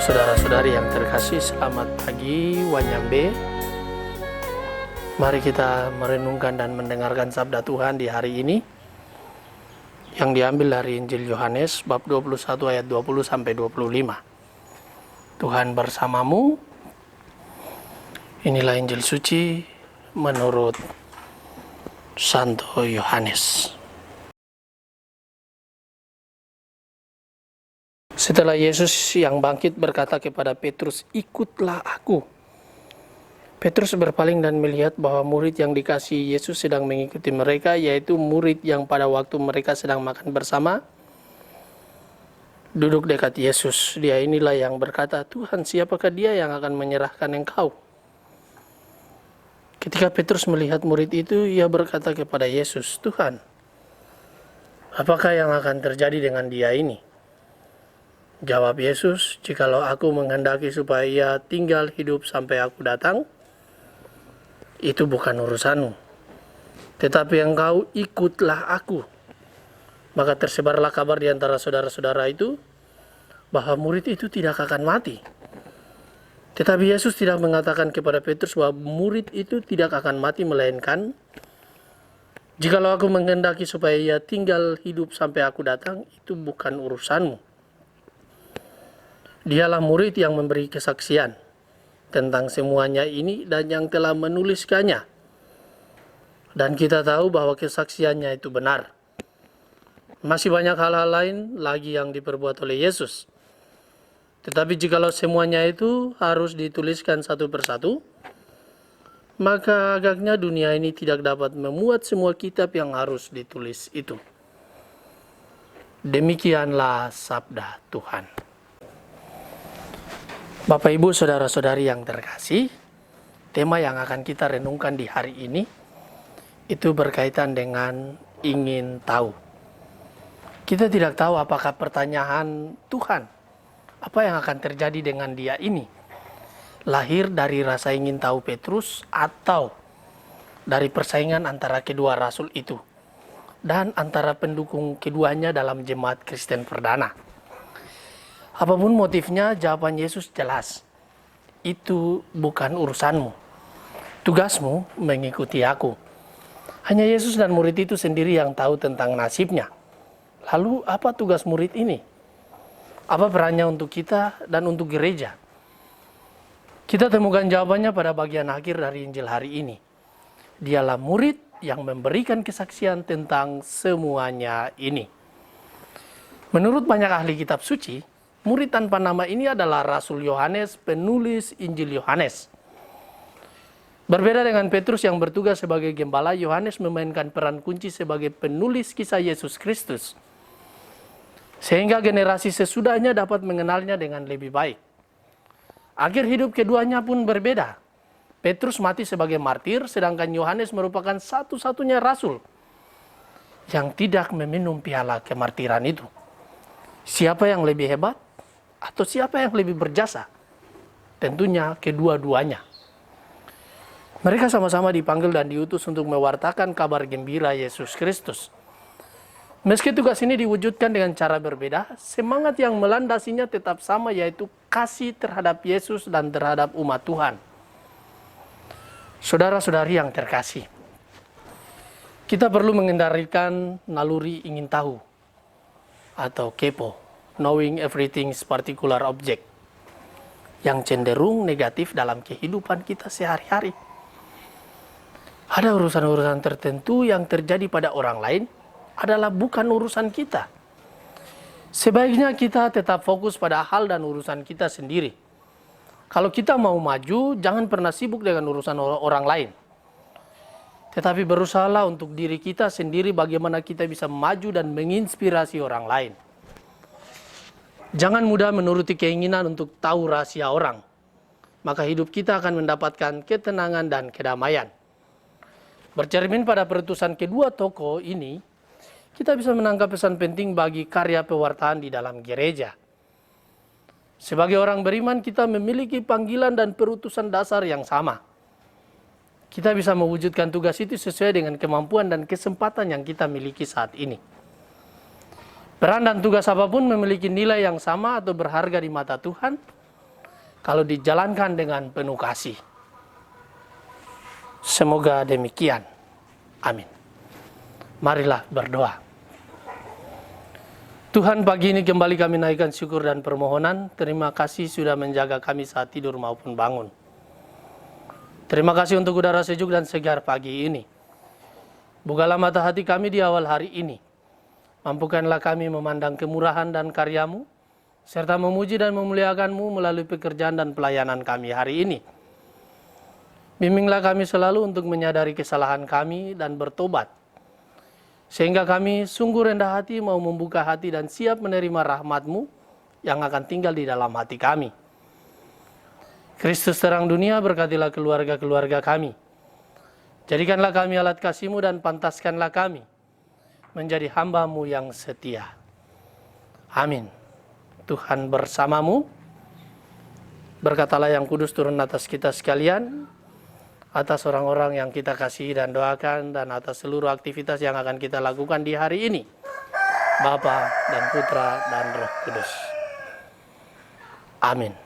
saudara-saudari yang terkasih, selamat pagi Wanyambe. Mari kita merenungkan dan mendengarkan sabda Tuhan di hari ini yang diambil dari Injil Yohanes bab 21 ayat 20 sampai 25. Tuhan bersamamu. Inilah Injil suci menurut Santo Yohanes. Setelah Yesus yang bangkit berkata kepada Petrus, "Ikutlah aku." Petrus berpaling dan melihat bahwa murid yang dikasihi Yesus sedang mengikuti mereka, yaitu murid yang pada waktu mereka sedang makan bersama, duduk dekat Yesus. Dia inilah yang berkata, "Tuhan, siapakah dia yang akan menyerahkan Engkau?" Ketika Petrus melihat murid itu, ia berkata kepada Yesus, "Tuhan, apakah yang akan terjadi dengan dia ini?" Jawab Yesus, "Jikalau aku menghendaki supaya ia tinggal hidup sampai aku datang, itu bukan urusanmu. Tetapi engkau ikutlah aku." Maka tersebarlah kabar di antara saudara-saudara itu bahwa murid itu tidak akan mati. Tetapi Yesus tidak mengatakan kepada Petrus bahwa murid itu tidak akan mati, melainkan, "Jikalau aku menghendaki supaya ia tinggal hidup sampai aku datang, itu bukan urusanmu." Dialah murid yang memberi kesaksian tentang semuanya ini dan yang telah menuliskannya. Dan kita tahu bahwa kesaksiannya itu benar. Masih banyak hal-hal lain lagi yang diperbuat oleh Yesus. Tetapi jikalau semuanya itu harus dituliskan satu persatu, maka agaknya dunia ini tidak dapat memuat semua kitab yang harus ditulis itu. Demikianlah sabda Tuhan. Bapak, Ibu, saudara-saudari yang terkasih, tema yang akan kita renungkan di hari ini itu berkaitan dengan ingin tahu. Kita tidak tahu apakah pertanyaan Tuhan, apa yang akan terjadi dengan dia ini, lahir dari rasa ingin tahu Petrus atau dari persaingan antara kedua rasul itu dan antara pendukung keduanya dalam jemaat Kristen perdana. Apapun motifnya, jawaban Yesus jelas. Itu bukan urusanmu. Tugasmu mengikuti aku. Hanya Yesus dan murid itu sendiri yang tahu tentang nasibnya. Lalu apa tugas murid ini? Apa perannya untuk kita dan untuk gereja? Kita temukan jawabannya pada bagian akhir dari Injil hari ini. Dialah murid yang memberikan kesaksian tentang semuanya ini. Menurut banyak ahli kitab suci, murid tanpa nama ini adalah Rasul Yohanes, penulis Injil Yohanes. Berbeda dengan Petrus yang bertugas sebagai gembala, Yohanes memainkan peran kunci sebagai penulis kisah Yesus Kristus, sehingga generasi sesudahnya dapat mengenalnya dengan lebih baik. Akhir hidup keduanya pun berbeda. Petrus mati sebagai martir, sedangkan Yohanes merupakan satu-satunya rasul yang tidak meminum piala kemartiran itu. Siapa yang lebih hebat? Atau siapa yang lebih berjasa? Tentunya kedua-duanya. Mereka sama-sama dipanggil dan diutus untuk mewartakan kabar gembira Yesus Kristus. Meski tugas ini diwujudkan dengan cara berbeda, semangat yang melandasinya tetap sama, yaitu kasih terhadap Yesus dan terhadap umat Tuhan. Saudara-saudari yang terkasih, kita perlu mengendalikan naluri ingin tahu atau kepo, knowing everything's particular object, yang cenderung negatif dalam kehidupan kita sehari-hari. Ada urusan-urusan tertentu yang terjadi pada orang lain adalah bukan urusan kita. Sebaiknya kita tetap fokus pada hal dan urusan kita sendiri. Kalau kita mau maju, jangan pernah sibuk dengan urusan orang lain. Tetapi berusahalah untuk diri kita sendiri bagaimana kita bisa maju dan menginspirasi orang lain. Jangan mudah menuruti keinginan untuk tahu rahasia orang. Maka hidup kita akan mendapatkan ketenangan dan kedamaian. Bercermin pada perutusan kedua tokoh ini, kita bisa menangkap pesan penting bagi karya pewartaan di dalam gereja. Sebagai orang beriman, kita memiliki panggilan dan perutusan dasar yang sama. Kita bisa mewujudkan tugas itu sesuai dengan kemampuan dan kesempatan yang kita miliki saat ini. Peran dan tugas apapun memiliki nilai yang sama atau berharga di mata Tuhan, kalau dijalankan dengan penuh kasih. Semoga demikian. Amin. Marilah berdoa. Tuhan, pagi ini kembali kami naikkan syukur dan permohonan. Terima kasih sudah menjaga kami saat tidur maupun bangun. Terima kasih untuk udara sejuk dan segar pagi ini. Bukalah mata hati kami di awal hari ini. Mampukanlah kami memandang kemurahan dan karya-Mu, serta memuji dan memuliakan-Mu melalui pekerjaan dan pelayanan kami hari ini. Bimbinglah kami selalu untuk menyadari kesalahan kami dan bertobat, sehingga kami sungguh rendah hati mau membuka hati dan siap menerima rahmat-Mu yang akan tinggal di dalam hati kami. Kristus terang dunia, berkatilah keluarga-keluarga kami. Jadikanlah kami alat kasih-Mu dan pantaskanlah kami menjadi hamba-Mu yang setia. Amin. Tuhan bersamamu. Berkatalah yang kudus turun atas kita sekalian, atas orang-orang yang kita kasihi dan doakan, dan atas seluruh aktivitas yang akan kita lakukan di hari ini. Bapa dan Putra dan Roh Kudus. Amin.